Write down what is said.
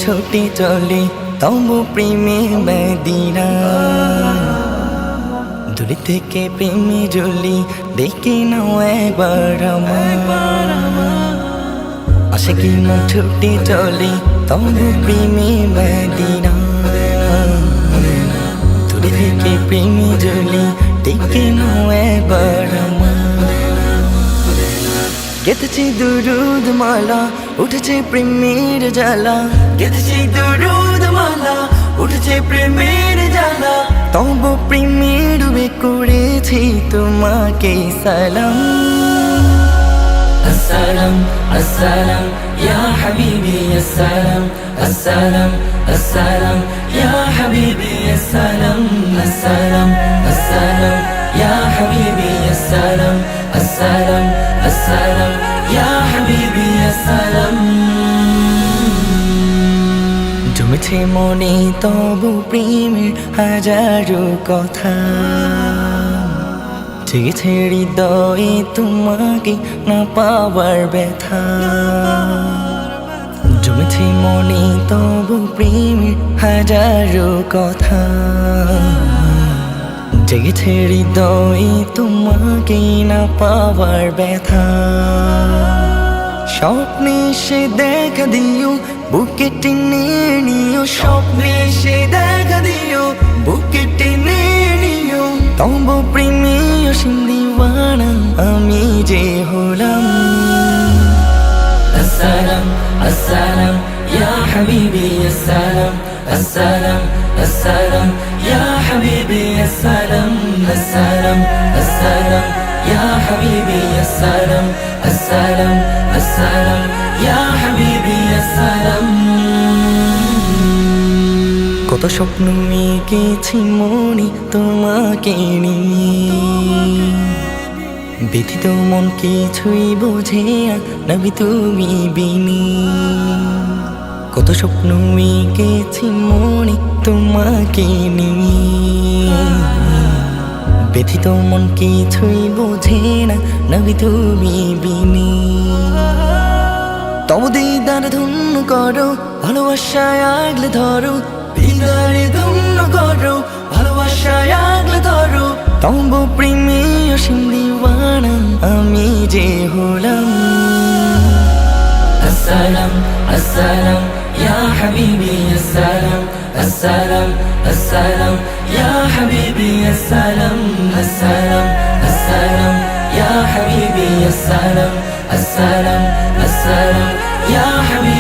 ছুটে চলে তবু প্রেমে মদিনা দূর থেকে প্রেমে জ্বলি দেখে নাও একবার আমার আশিকি মন ছুটে চলে তবু প্রেমে মদিনা দূর থেকে প্রেমে জ্বলি দেখে নাও একবার আমার গেঁথেছি দুরুদ মালা উঠেছে প্রেমের জ্বালা গেঁথেছি দুরুদ মালা উঠেছে প্রেমের জ্বালা তবু প্রেমে ডুবে করেছি তোমাকে সালাম السلام السلام يا حبيبي السلام السلام السلام يا حبيبي السلام السلام السلام يا حبيبي السلام السلام السلام يا حبيبي السلام জমেছে মনে তবু প্রেমের হাজারো কথা জেগেছে হৃদয়ে তোমাকে না পাওয়ার ব্যথা জমেছে মনে তবু প্রেমের হাজারো কথা জেগেছে হৃদয়ে তোমাকে না পাওয়ার ব্যথা স্বপ্নে সে দেখা দিও বুকে টেনে নিও স্বপ্নে সে দেখা দিও বুকে টেনে নিও তবু প্রেমে অসীম দিওয়ানা আমি যে হলাম السلام السلام يا حبيبي السلام السلام السلام يا حبيبي السلام السلام السلام يا حبيبي السلام السلام السلام يا حبيبي السلام কত স্বপ্ন এঁকেছি মনে তোমাকে নিয়ে ব্যথিত মন কিছুই বোঝে নবী তুমি বিনি কত স্বপ্ন এঁকেছি মনে তোমাকে নিয়ে ব্যথিত মন কিছুই বোঝে না নবী তুমি বিনি তবু দিদার ধন্য করো ভালোবাসায় আগলে ধরো দিদারে ধন্য করো ভালোবাসায় আগলে ধরো তবু প্রেমে অসীম দিওয়ানা আমি যে হলাম السلام السلام يا حبيبي السلام السلام السلام يا حبيبي السلام السلام السلام يا حبيبي السلام السلام السلام يا حبيبي